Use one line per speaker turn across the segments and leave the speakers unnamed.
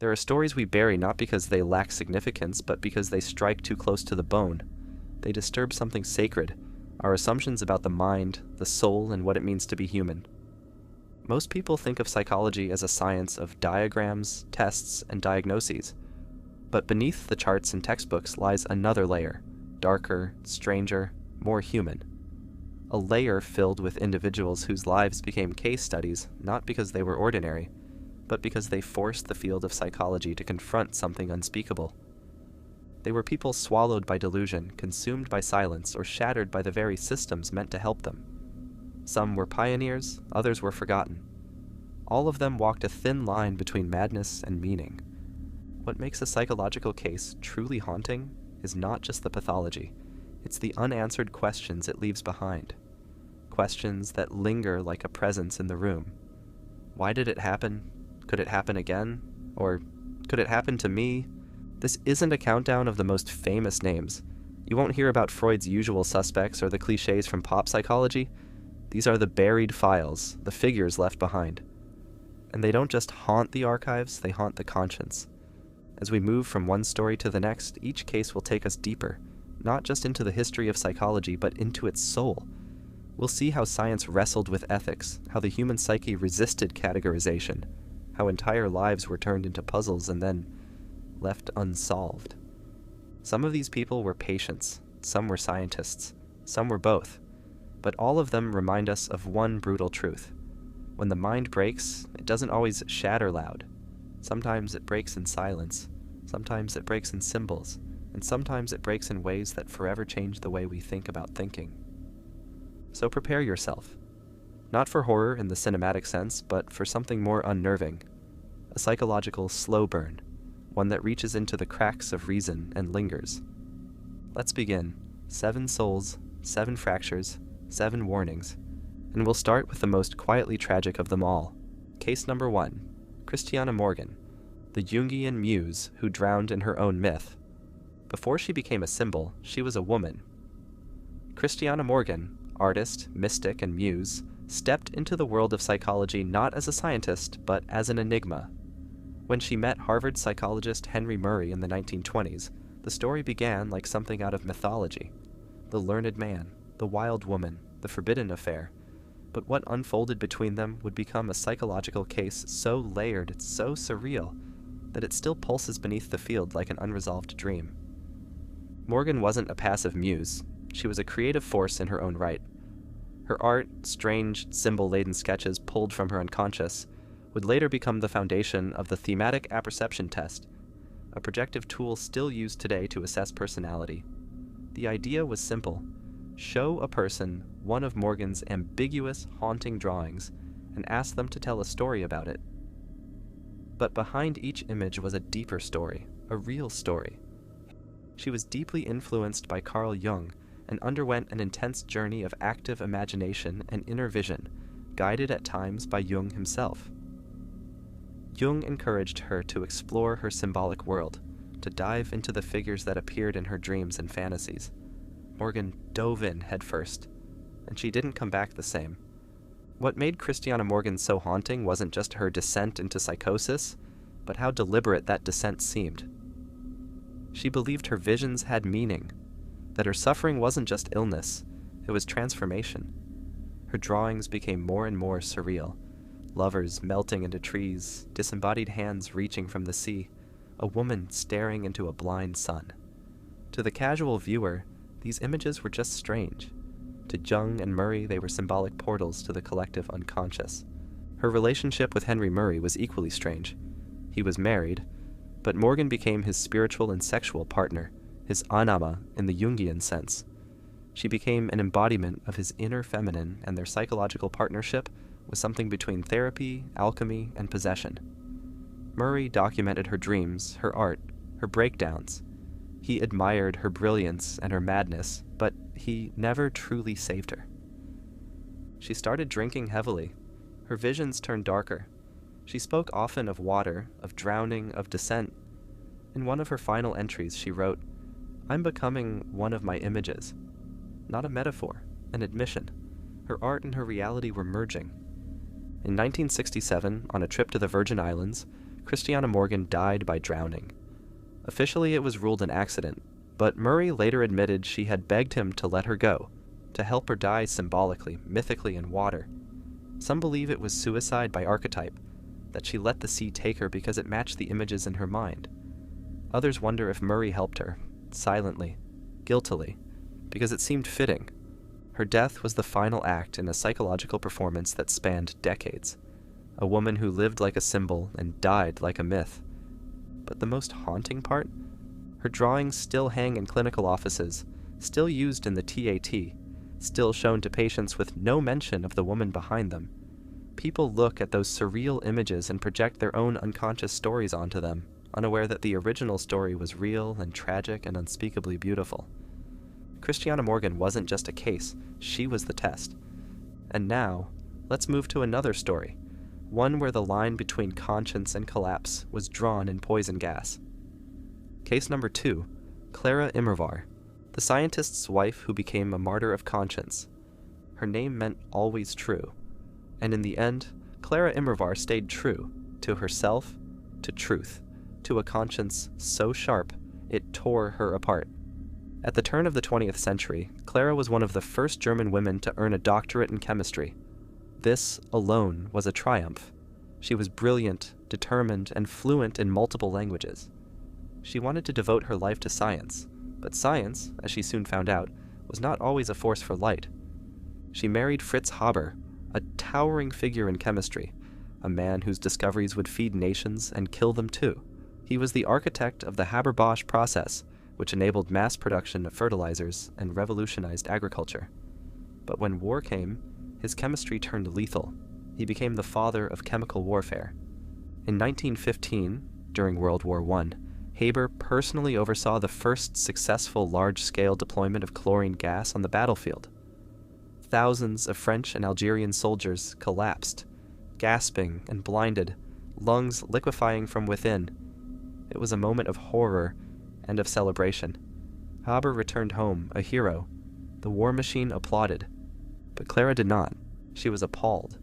There are stories we bury not because they lack significance, but because they strike too close to the bone. They disturb something sacred, our assumptions about the mind, the soul, and what it means to be human. Most people think of psychology as a science of diagrams, tests, and diagnoses. But beneath the charts and textbooks lies another layer, darker, stranger, more human. A layer filled with individuals whose lives became case studies not because they were ordinary, but because they forced the field of psychology to confront something unspeakable. They were people swallowed by delusion, consumed by silence, or shattered by the very systems meant to help them. Some were pioneers, others were forgotten. All of them walked a thin line between madness and meaning. What makes a psychological case truly haunting is not just the pathology, it's the unanswered questions it leaves behind. Questions that linger like a presence in the room. Why did it happen? Could it happen again? Or could it happen to me? This isn't a countdown of the most famous names. You won't hear about Freud's usual suspects or the cliches from pop psychology. These are the buried files, the figures left behind. And they don't just haunt the archives, they haunt the conscience. As we move from one story to the next, each case will take us deeper, not just into the history of psychology, but into its soul. We'll see how science wrestled with ethics, how the human psyche resisted categorization, how entire lives were turned into puzzles and then left unsolved. Some of these people were patients, some were scientists, some were both, but all of them remind us of one brutal truth. When the mind breaks, it doesn't always shatter loud. Sometimes it breaks in silence, sometimes it breaks in symbols, and sometimes it breaks in ways that forever change the way we think about thinking. So prepare yourself. Not for horror in the cinematic sense, but for something more unnerving. A psychological slow burn, one that reaches into the cracks of reason and lingers. Let's begin. 7 souls, 7 fractures, 7 warnings. And we'll start with the most quietly tragic of them all. Case number 1. Christiana Morgan, the Jungian muse who drowned in her own myth. Before she became a symbol, she was a woman. Christiana Morgan, artist, mystic, and muse, stepped into the world of psychology not as a scientist, but as an enigma. When she met Harvard psychologist Henry Murray in the 1920s, the story began like something out of mythology. The learned man, the wild woman, the forbidden affair. But what unfolded between them would become a psychological case so layered, so surreal, that it still pulses beneath the field like an unresolved dream. Morgan wasn't a passive muse. She was a creative force in her own right. Her art, strange, symbol-laden sketches pulled from her unconscious, would later become the foundation of the thematic apperception test, a projective tool still used today to assess personality. The idea was simple. Show a person one of Morgan's ambiguous, haunting drawings and ask them to tell a story about it. But behind each image was a deeper story, a real story. She was deeply influenced by Carl Jung and underwent an intense journey of active imagination and inner vision, guided at times by Jung himself. Jung encouraged her to explore her symbolic world, to dive into the figures that appeared in her dreams and fantasies. Morgan dove in headfirst, and she didn't come back the same. What made Christiana Morgan so haunting wasn't just her descent into psychosis, but how deliberate that descent seemed. She believed her visions had meaning, that her suffering wasn't just illness, it was transformation. Her drawings became more and more surreal. Lovers melting into trees, disembodied hands reaching from the sea, a woman staring into a blind sun. To the casual viewer, these images were just strange. To Jung and Murray, they were symbolic portals to the collective unconscious. Her relationship with Henry Murray was equally strange. He was married, but Morgan became his spiritual and sexual partner, his anima in the Jungian sense. She became an embodiment of his inner feminine, and their psychological partnership was something between therapy, alchemy, and possession. Murray documented her dreams, her art, her breakdowns. He admired her brilliance and her madness, but he never truly saved her. She started drinking heavily. Her visions turned darker. She spoke often of water, of drowning, of descent. In one of her final entries, she wrote, "I'm becoming one of my images." Not a metaphor, an admission. Her art and her reality were merging. In 1967, on a trip to the Virgin Islands, Christiana Morgan died by drowning. Officially, it was ruled an accident, but Murray later admitted she had begged him to let her go, to help her die symbolically, mythically in water. Some believe it was suicide by archetype, that she let the sea take her because it matched the images in her mind. Others wonder if Murray helped her, silently, guiltily, because it seemed fitting. Her death was the final act in a psychological performance that spanned decades. A woman who lived like a symbol and died like a myth. But the most haunting part? Her drawings still hang in clinical offices, still used in the TAT, still shown to patients with no mention of the woman behind them. People look at those surreal images and project their own unconscious stories onto them, unaware that the original story was real and tragic and unspeakably beautiful. Christiana Morgan wasn't just a case, she was the test. And now, let's move to another story, one where the line between conscience and collapse was drawn in poison gas. Case number 2, Clara Immerwahr, the scientist's wife who became a martyr of conscience. Her name meant always true, and in the end, Clara Immerwahr stayed true to herself, to truth, to a conscience so sharp it tore her apart. At the turn of the 20th century, Clara was one of the first German women to earn a doctorate in chemistry. This alone was a triumph. She was brilliant, determined, and fluent in multiple languages. She wanted to devote her life to science, but science, as she soon found out, was not always a force for light. She married Fritz Haber, a towering figure in chemistry, a man whose discoveries would feed nations and kill them too. He was the architect of the Haber-Bosch process, which enabled mass production of fertilizers and revolutionized agriculture. But when war came, his chemistry turned lethal. He became the father of chemical warfare. In 1915, during World War I, Haber personally oversaw the first successful large-scale deployment of chlorine gas on the battlefield. Thousands of French and Algerian soldiers collapsed, gasping and blinded, lungs liquefying from within. It was a moment of horror and of celebration. Haber returned home, a hero. The war machine applauded. But Clara did not. She was appalled.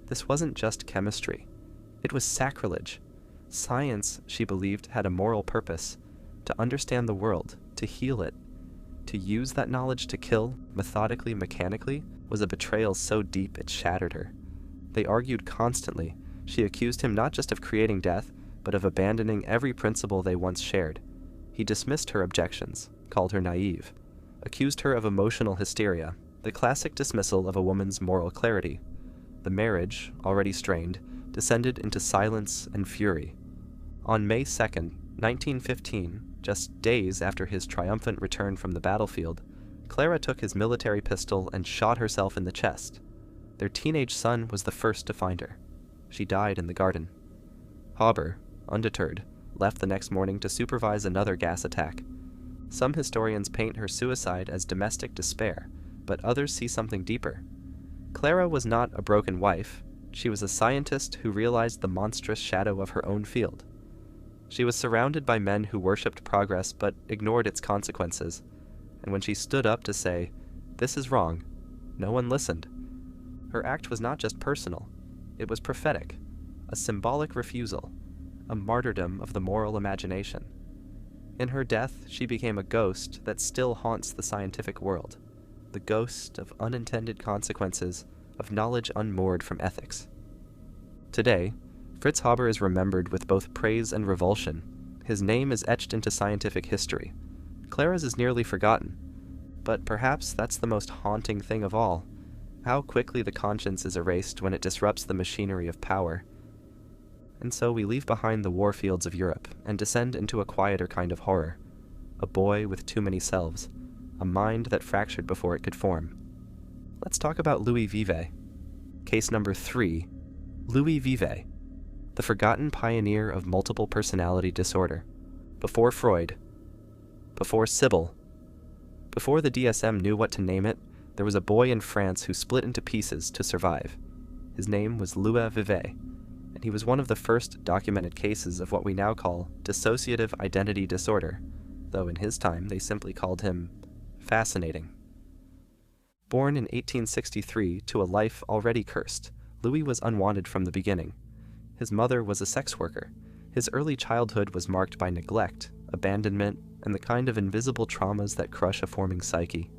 This wasn't just chemistry. It was sacrilege. Science, she believed, had a moral purpose, to understand the world, to heal it. To use that knowledge to kill, methodically, mechanically, was a betrayal so deep it shattered her. They argued constantly. She accused him not just of creating death, but of abandoning every principle they once shared. He dismissed her objections, called her naive, accused her of emotional hysteria, the classic dismissal of a woman's moral clarity. The marriage, already strained, descended into silence and fury. On May 2nd, 1915, just days after his triumphant return from the battlefield, Clara took his military pistol and shot herself in the chest. Their teenage son was the first to find her. She died in the garden. Haber, undeterred, left the next morning to supervise another gas attack. Some historians paint her suicide as domestic despair, but others see something deeper. Clara was not a broken wife. She was a scientist who realized the monstrous shadow of her own field. She was surrounded by men who worshipped progress but ignored its consequences, and when she stood up to say, "This is wrong," no one listened. Her act was not just personal, it was prophetic, a symbolic refusal, a martyrdom of the moral imagination. In her death, she became a ghost that still haunts the scientific world, the ghost of unintended consequences, of knowledge unmoored from ethics. Today, Fritz Haber is remembered with both praise and revulsion. His name is etched into scientific history. Clara's is nearly forgotten. But perhaps that's the most haunting thing of all, how quickly the conscience is erased when it disrupts the machinery of power. And so we leave behind the war fields of Europe and descend into a quieter kind of horror. A boy with too many selves, a mind that fractured before it could form. Let's talk about Louis Vivet. Case number 3, Louis Vivet, the forgotten pioneer of multiple personality disorder. Before Freud, before Sybil, before the DSM knew what to name it, there was a boy in France who split into pieces to survive. His name was Louis Vivet, and he was one of the first documented cases of what we now call dissociative identity disorder, though in his time they simply called him fascinating. Born in 1863 to a life already cursed, Louis was unwanted from the beginning. His mother was a sex worker, His early childhood was marked by neglect, abandonment, and the kind of invisible traumas that crush a forming psyche.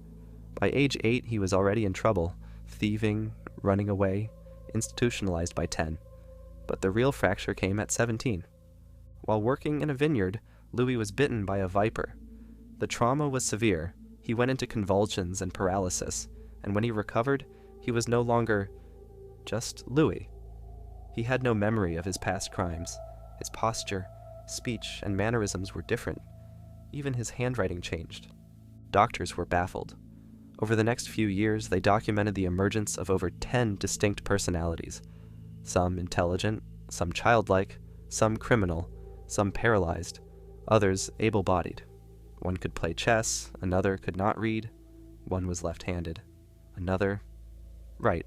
By age 8, he was already in trouble, thieving, running away, institutionalized by 10. But the real fracture came at 17. While working in a vineyard, Louis was bitten by a viper. The trauma was severe. He went into convulsions and paralysis, and when he recovered, he was no longer just Louis. He had no memory of his past crimes. His posture, speech, and mannerisms were different. Even his handwriting changed. Doctors were baffled. Over the next few years, they documented the emergence of over 10 distinct personalities. Some intelligent, some childlike, some criminal, some paralyzed, others able-bodied. One could play chess, another could not read, one was left-handed, another... Right.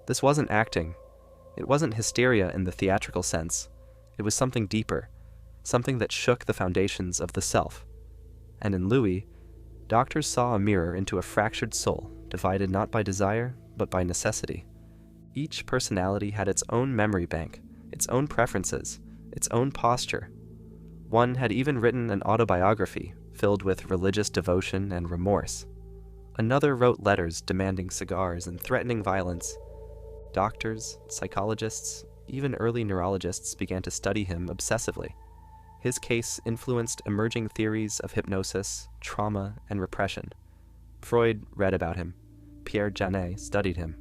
This wasn't acting. It wasn't hysteria in the theatrical sense. It was something deeper, something that shook the foundations of the self. And in Louis, doctors saw a mirror into a fractured soul, divided not by desire, but by necessity. Each personality had its own memory bank, its own preferences, its own posture. One had even written an autobiography filled with religious devotion and remorse. Another wrote letters demanding cigars and threatening violence. Doctors, psychologists, even early neurologists began to study him obsessively. His case influenced emerging theories of hypnosis, trauma, and repression. Freud read about him. Pierre Janet studied him.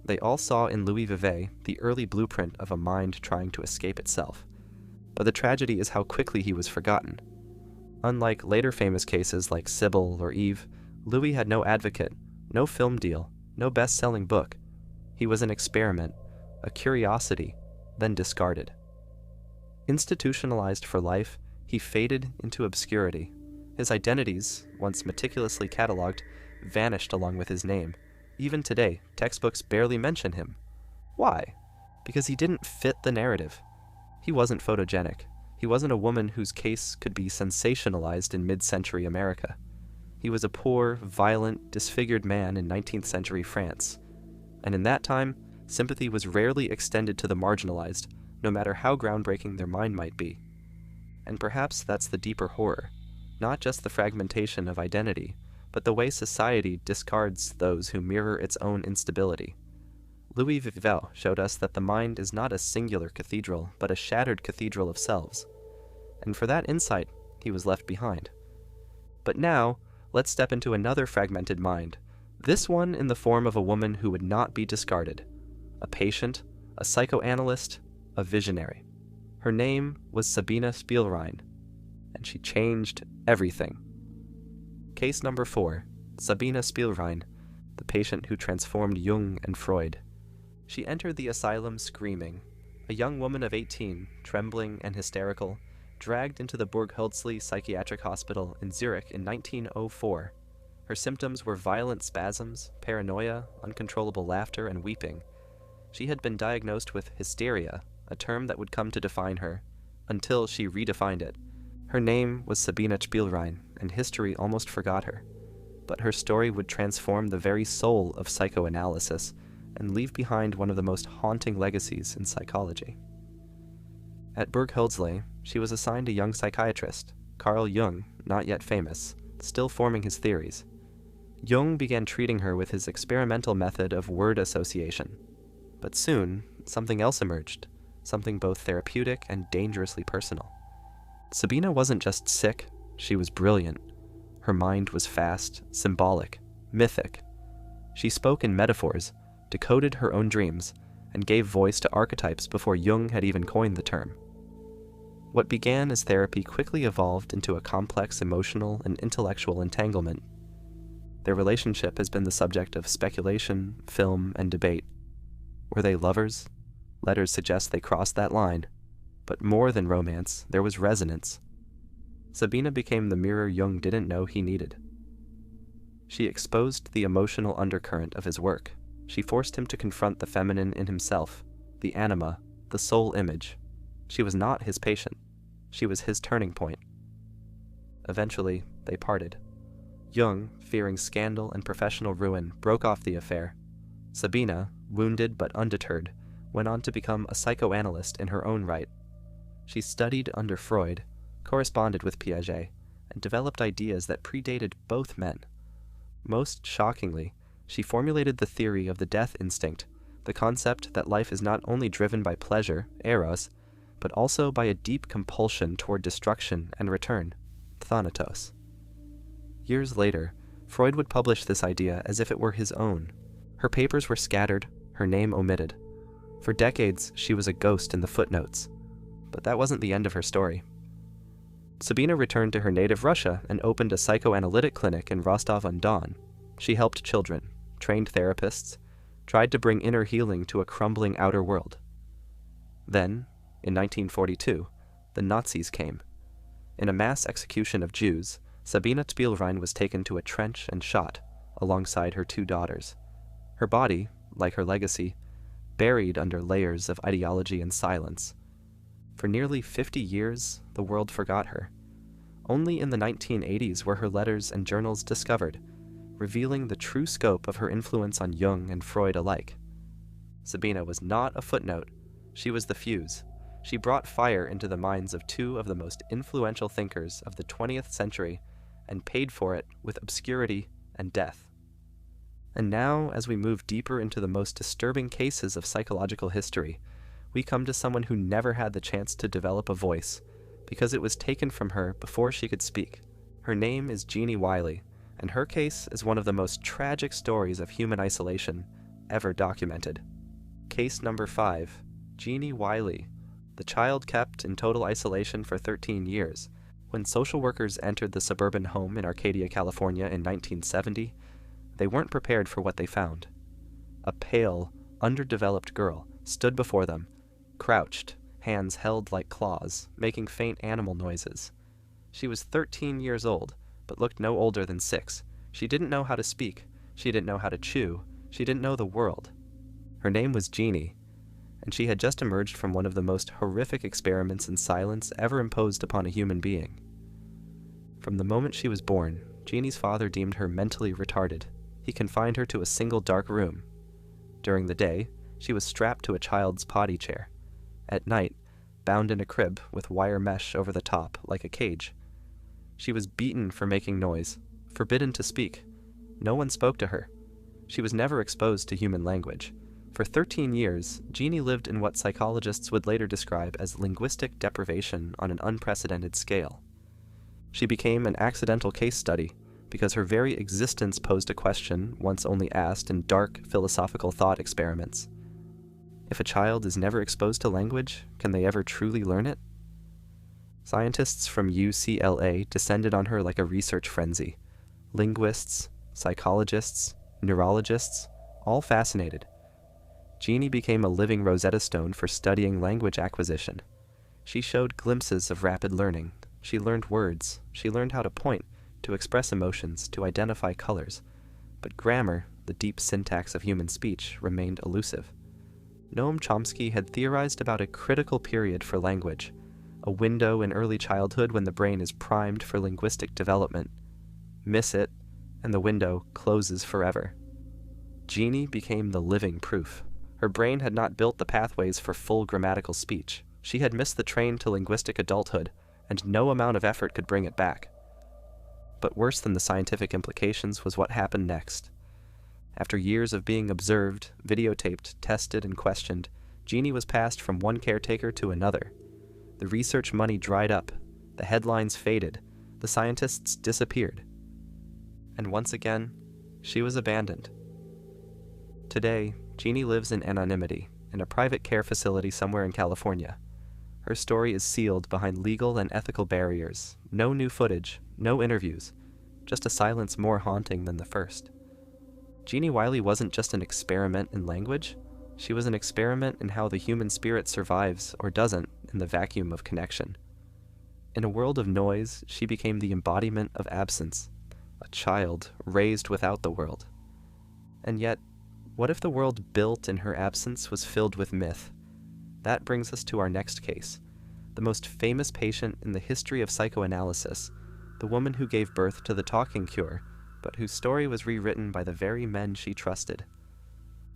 They all saw in Louis Vivet the early blueprint of a mind trying to escape itself. But the tragedy is how quickly he was forgotten. Unlike later famous cases like Sybil or Eve, Louis had no advocate, no film deal, no best-selling book. He was an experiment, a curiosity, then discarded. Institutionalized for life, he faded into obscurity. His identities, once meticulously cataloged, vanished along with his name. Even today, textbooks barely mention him. Why? Because he didn't fit the narrative. He wasn't photogenic. He wasn't a woman whose case could be sensationalized in mid-century America. He was a poor, violent, disfigured man in 19th century France. And in that time, sympathy was rarely extended to the marginalized, no matter how groundbreaking their mind might be. And perhaps that's the deeper horror, not just the fragmentation of identity, but the way society discards those who mirror its own instability. Louis Vivet showed us that the mind is not a singular cathedral, but a shattered cathedral of selves. And for that insight, he was left behind. But now, let's step into another fragmented mind, this one in the form of a woman who would not be discarded. A patient, a psychoanalyst, a visionary. Her name was Sabina Spielrein, and she changed everything. Case number 4, Sabina Spielrein, the patient who transformed Jung and Freud. She entered the asylum screaming, a young woman of 18, trembling and hysterical, dragged into the Burg Hölzli psychiatric hospital in Zurich in 1904. Her symptoms were violent spasms, paranoia, uncontrollable laughter, and weeping. She had been diagnosed with hysteria, a term that would come to define her, until she redefined it. Her name was Sabina Spielrein, and history almost forgot her. But her story would transform the very soul of psychoanalysis and leave behind one of the most haunting legacies in psychology. At Burg Hölzli, she was assigned a young psychiatrist, Carl Jung, not yet famous, still forming his theories. Jung began treating her with his experimental method of word association. But soon, something else emerged, something both therapeutic and dangerously personal. Sabina wasn't just sick, she was brilliant. Her mind was fast, symbolic, mythic. She spoke in metaphors, decoded her own dreams, and gave voice to archetypes before Jung had even coined the term. What began as therapy quickly evolved into a complex emotional and intellectual entanglement. Their relationship has been the subject of speculation, film, and debate. Were they lovers? Letters suggest they crossed that line. But more than romance, there was resonance. Sabina became the mirror Jung didn't know he needed. She exposed the emotional undercurrent of his work. She forced him to confront the feminine in himself, the anima, the soul image. She was not his patient. She was his turning point. Eventually, they parted. Jung, fearing scandal and professional ruin, broke off the affair. Sabina, wounded but undeterred, went on to become a psychoanalyst in her own right. She studied under Freud, corresponded with Piaget, and developed ideas that predated both men. Most shockingly, she formulated the theory of the death instinct, the concept that life is not only driven by pleasure, eros, but also by a deep compulsion toward destruction and return, thanatos. Years later, Freud would publish this idea as if it were his own. Her papers were scattered, her name omitted. For decades, she was a ghost in the footnotes. But that wasn't the end of her story. Sabina returned to her native Russia and opened a psychoanalytic clinic in Rostov-on-Don. She helped children, trained therapists, tried to bring inner healing to a crumbling outer world. Then, in 1942, the Nazis came. In a mass execution of Jews, Sabina Spielrein was taken to a trench and shot, alongside her 2 daughters. Her body, like her legacy, buried under layers of ideology and silence. For nearly 50 years, the world forgot her. Only in the 1980s were her letters and journals discovered, revealing the true scope of her influence on Jung and Freud alike. Sabina was not a footnote, she was the fuse. She brought fire into the minds of 2 of the most influential thinkers of the 20th century and paid for it with obscurity and death. And now, as we move deeper into the most disturbing cases of psychological history, we come to someone who never had the chance to develop a voice, because it was taken from her before she could speak. Her name is Genie Wiley, and her case is one of the most tragic stories of human isolation ever documented. Case number 5, Genie Wiley, the child kept in total isolation for 13 years. When social workers entered the suburban home in Arcadia, California in 1970, they weren't prepared for what they found. A pale, underdeveloped girl stood before them, crouched, hands held like claws, making faint animal noises. She was 13 years old, but looked no older than 6. She didn't know how to speak. She didn't know how to chew. She didn't know the world. Her name was Genie, and she had just emerged from one of the most horrific experiments in silence ever imposed upon a human being. From the moment she was born, Genie's father deemed her mentally retarded. He confined her to a single dark room. During the day, she was strapped to a child's potty chair. At night, bound in a crib with wire mesh over the top like a cage. She was beaten for making noise, forbidden to speak. No one spoke to her. She was never exposed to human language. For 13 years, Genie lived in what psychologists would later describe as linguistic deprivation on an unprecedented scale. She became an accidental case study because her very existence posed a question once only asked in dark philosophical thought experiments. If a child is never exposed to language, can they ever truly learn it? Scientists from UCLA descended on her like a research frenzy. Linguists, psychologists, neurologists, all fascinated. Genie became a living Rosetta Stone for studying language acquisition. She showed glimpses of rapid learning. She learned words. She learned how to point, to express emotions, to identify colors. But grammar, the deep syntax of human speech, remained elusive. Noam Chomsky had theorized about a critical period for language, a window in early childhood when the brain is primed for linguistic development. Miss it, and the window closes forever. Genie became the living proof. Her brain had not built the pathways for full grammatical speech. She had missed the train to linguistic adulthood, and no amount of effort could bring it back. But worse than the scientific implications was what happened next. After years of being observed, videotaped, tested, and questioned, Genie was passed from one caretaker to another. The research money dried up, the headlines faded, the scientists disappeared. And once again, she was abandoned. Today, Genie lives in anonymity, in a private care facility somewhere in California. Her story is sealed behind legal and ethical barriers. No new footage, no interviews, just a silence more haunting than the first. Genie Wiley wasn't just an experiment in language. She was an experiment in how the human spirit survives or doesn't in the vacuum of connection. In a world of noise, she became the embodiment of absence, a child raised without the world. And yet, what if the world built in her absence was filled with myth? That brings us to our next case, the most famous patient in the history of psychoanalysis, the woman who gave birth to the talking cure, but whose story was rewritten by the very men she trusted.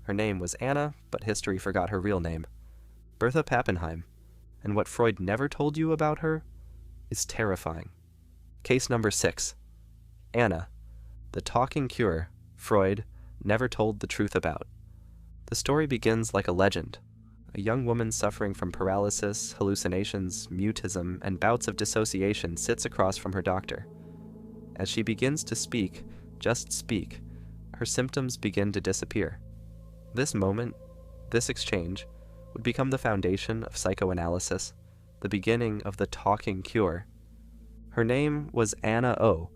Her name was Anna, but history forgot her real name. Bertha Pappenheim. and what Freud never told you about her is terrifying. Case number 6. Anna, the talking cure Freud never told the truth about. The story begins like a legend. A young woman suffering from paralysis, hallucinations, mutism, and bouts of dissociation sits across from her doctor. As she begins to speak, just speak, her symptoms begin to disappear. This moment, this exchange, would become the foundation of psychoanalysis, the beginning of the talking cure. Her name was Anna O,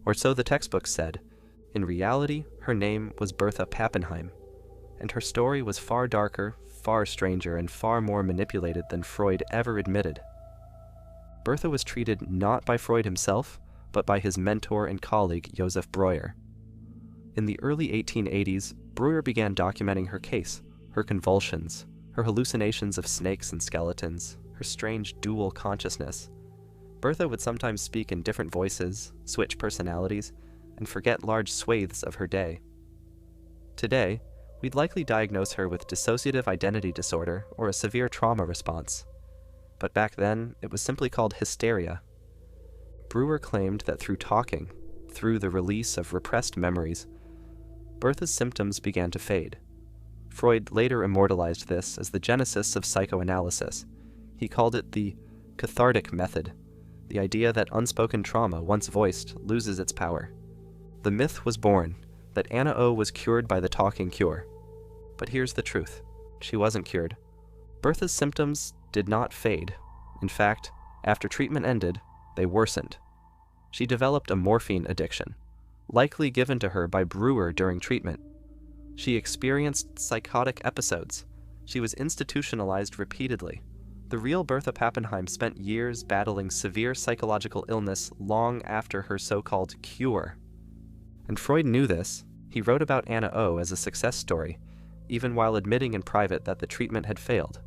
or so the textbook said. In reality, her name was Bertha Pappenheim, and her story was far darker, far stranger, and far more manipulated than Freud ever admitted. Bertha was treated not by Freud himself, but by his mentor and colleague Joseph Breuer. In the early 1880s, Breuer began documenting her case, her convulsions, her hallucinations of snakes and skeletons, her strange dual consciousness. Bertha would sometimes speak in different voices, switch personalities, and forget large swathes of her day. Today, we'd likely diagnose her with dissociative identity disorder or a severe trauma response. But back then, it was simply called hysteria. Breuer claimed that through talking, through the release of repressed memories, Bertha's symptoms began to fade. Freud later immortalized this as the genesis of psychoanalysis. He called it the cathartic method, the idea that unspoken trauma, once voiced, loses its power. The myth was born that Anna O was cured by the talking cure. But here's the truth. She wasn't cured. Bertha's symptoms did not fade. In fact, after treatment ended, they worsened. She developed a morphine addiction, likely given to her by Breuer during treatment. She experienced psychotic episodes. She was institutionalized repeatedly. The real Bertha Pappenheim spent years battling severe psychological illness long after her so-called cure. And Freud knew this. He wrote about Anna O as a success story, even while admitting in private that the treatment had failed.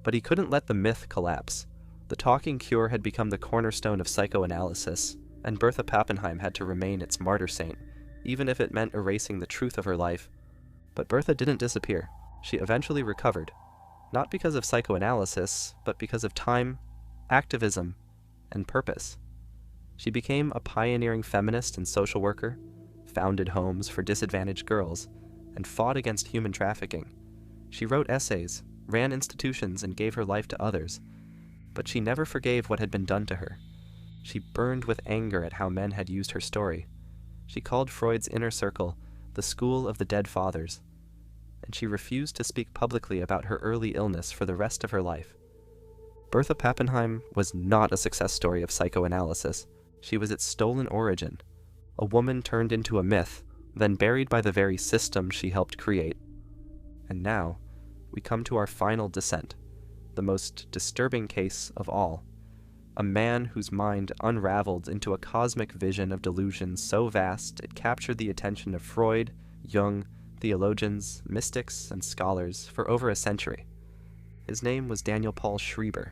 But he couldn't let the myth collapse. The talking cure had become the cornerstone of psychoanalysis, and Bertha Pappenheim had to remain its martyr saint, even if it meant erasing the truth of her life. But Bertha didn't disappear. She eventually recovered, not because of psychoanalysis, but because of time, activism, and purpose. She became a pioneering feminist and social worker, founded homes for disadvantaged girls, and fought against human trafficking. She wrote essays, ran institutions, and gave her life to others. But she never forgave what had been done to her. She burned with anger at how men had used her story. She called Freud's inner circle the school of the dead fathers, and she refused to speak publicly about her early illness for the rest of her life. Bertha Pappenheim was not a success story of psychoanalysis. She was its stolen origin, a woman turned into a myth, then buried by the very system she helped create. And now, we come to our final descent, the most disturbing case of all. A man whose mind unraveled into a cosmic vision of delusion so vast it captured the attention of Freud, Jung, theologians, mystics, and scholars for over a century. His name was Daniel Paul Schreber,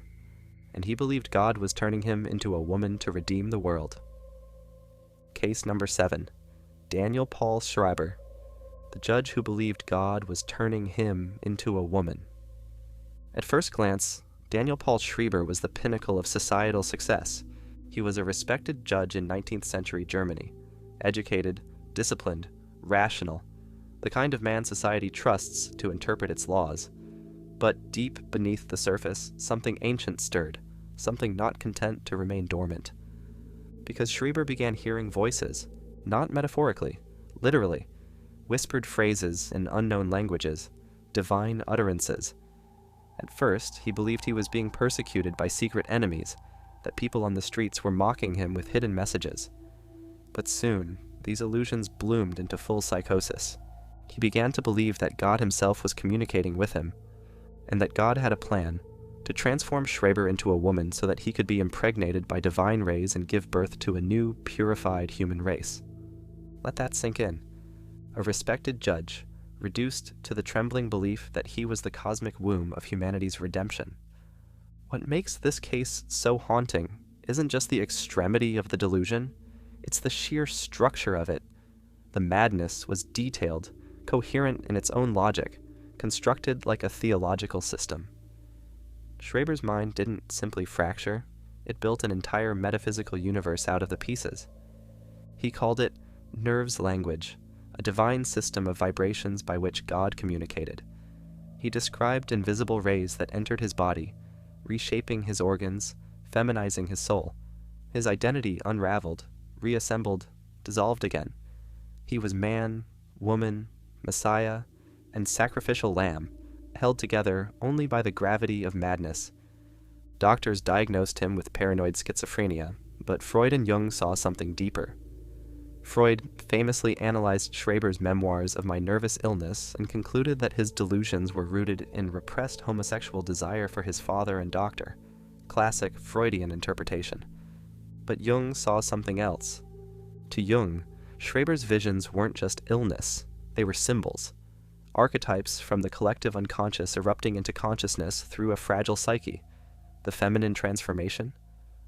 and he believed God was turning him into a woman to redeem the world. Case number 7. Daniel Paul Schreber, the judge who believed God was turning him into a woman. At first glance, Daniel Paul Schreber was the pinnacle of societal success. He was a respected judge in 19th century Germany, educated, disciplined, rational, the kind of man society trusts to interpret its laws. But deep beneath the surface, something ancient stirred, something not content to remain dormant. Because Schreber began hearing voices, not metaphorically, literally, whispered phrases in unknown languages, divine utterances. At first, he believed he was being persecuted by secret enemies, that people on the streets were mocking him with hidden messages. But soon, these illusions bloomed into full psychosis. He began to believe that God himself was communicating with him, and that God had a plan to transform Schreber into a woman so that he could be impregnated by divine rays and give birth to a new, purified human race. Let that sink in. A respected judge, reduced to the trembling belief that he was the cosmic womb of humanity's redemption. What makes this case so haunting isn't just the extremity of the delusion, it's the sheer structure of it. The madness was detailed, coherent in its own logic, constructed like a theological system. Schreber's mind didn't simply fracture, it built an entire metaphysical universe out of the pieces. He called it nerves language, a divine system of vibrations by which God communicated. He described invisible rays that entered his body, reshaping his organs, feminizing his soul. His identity unraveled, reassembled, dissolved again. He was man, woman, Messiah, and sacrificial lamb, held together only by the gravity of madness. Doctors diagnosed him with paranoid schizophrenia, but Freud and Jung saw something deeper. Freud famously analyzed Schreber's memoirs of My Nervous Illness and concluded that his delusions were rooted in repressed homosexual desire for his father and doctor, classic Freudian interpretation. But Jung saw something else. To Jung, Schreber's visions weren't just illness, they were symbols, archetypes from the collective unconscious erupting into consciousness through a fragile psyche, the feminine transformation,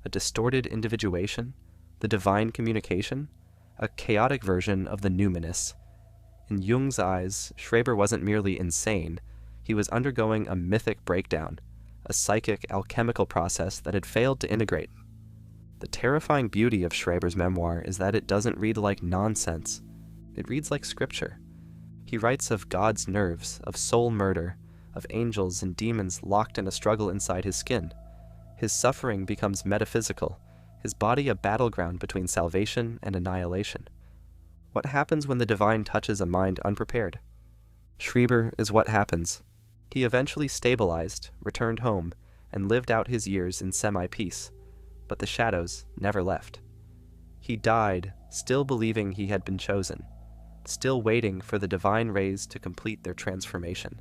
a distorted individuation, the divine communication, a chaotic version of the numinous. In Jung's eyes, Schreber wasn't merely insane, he was undergoing a mythic breakdown, a psychic alchemical process that had failed to integrate. The terrifying beauty of Schreber's memoir is that it doesn't read like nonsense. It reads like scripture. He writes of God's nerves, of soul murder, of angels and demons locked in a struggle inside his skin. His suffering becomes metaphysical, his body a battleground between salvation and annihilation. What happens when the divine touches a mind unprepared? Schreber is what happens. He eventually stabilized, returned home, and lived out his years in semi-peace, but the shadows never left. He died, still believing he had been chosen, still waiting for the divine rays to complete their transformation.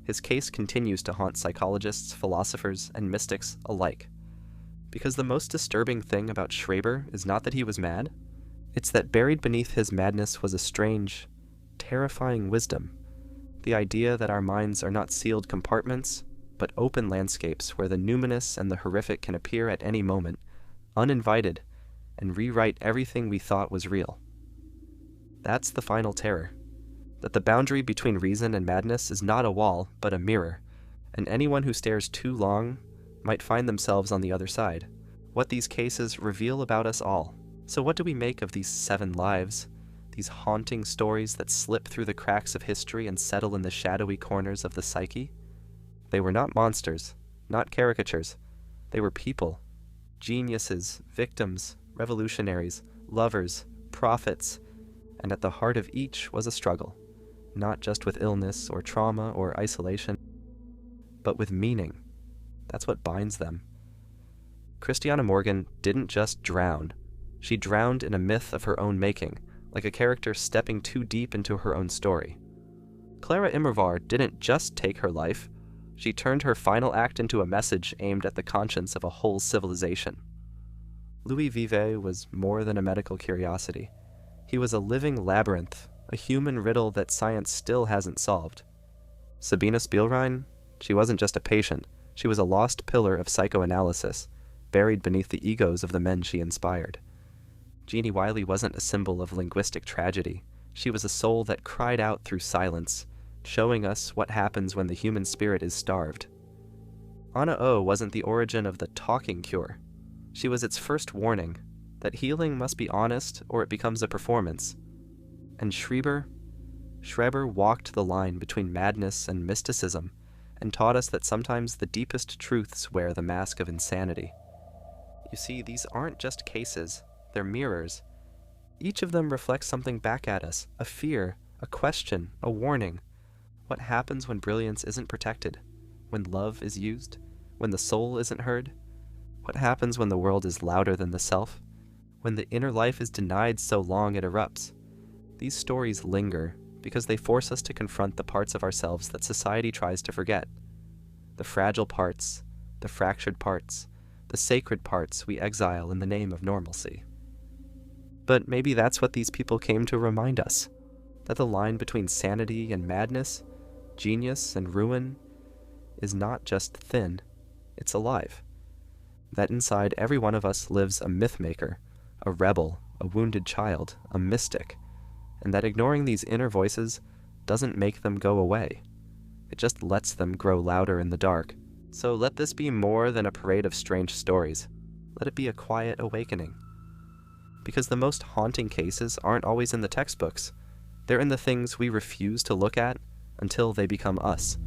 His case continues to haunt psychologists, philosophers, and mystics alike. Because the most disturbing thing about Schreber is not that he was mad, it's that buried beneath his madness was a strange, terrifying wisdom. The idea that our minds are not sealed compartments, but open landscapes where the numinous and the horrific can appear at any moment, uninvited, and rewrite everything we thought was real. That's the final terror. That the boundary between reason and madness is not a wall, but a mirror, and anyone who stares too long might find themselves on the other side. What these cases reveal about us all. So what do we make of these 7 lives? These haunting stories that slip through the cracks of history and settle in the shadowy corners of the psyche? They were not monsters, not caricatures. They were people. Geniuses, victims, revolutionaries, lovers, prophets, and at the heart of each was a struggle. Not just with illness or trauma or isolation, but with meaning. That's what binds them. Christiana Morgan didn't just drown. She drowned in a myth of her own making, like a character stepping too deep into her own story. Clara Immerwahr didn't just take her life. She turned her final act into a message aimed at the conscience of a whole civilization. Louis Vivet was more than a medical curiosity. He was a living labyrinth, a human riddle that science still hasn't solved. Sabina Spielrein, she wasn't just a patient, she was a lost pillar of psychoanalysis, buried beneath the egos of the men she inspired. Genie Wiley wasn't a symbol of linguistic tragedy, she was a soul that cried out through silence, showing us what happens when the human spirit is starved. Anna O wasn't the origin of the talking cure, she was its first warning, that healing must be honest or it becomes a performance. And Schreber walked the line between madness and mysticism, and taught us that sometimes the deepest truths wear the mask of insanity. You see, these aren't just cases, they're mirrors. Each of them reflects something back at us, a fear, a question, a warning. What happens when brilliance isn't protected? When love is used? When the soul isn't heard? What happens when the world is louder than the self? When the inner life is denied so long it erupts? These stories linger because they force us to confront the parts of ourselves that society tries to forget. The fragile parts, the fractured parts, the sacred parts we exile in the name of normalcy. But maybe that's what these people came to remind us, that the line between sanity and madness, genius and ruin, is not just thin, it's alive. That inside every one of us lives a myth-maker, a rebel, a wounded child, a mystic, and that ignoring these inner voices doesn't make them go away. It just lets them grow louder in the dark, So let this be more than a parade of strange stories. Let it be a quiet awakening. Because the most haunting cases aren't always in the textbooks. They're in the things we refuse to look at until they become us.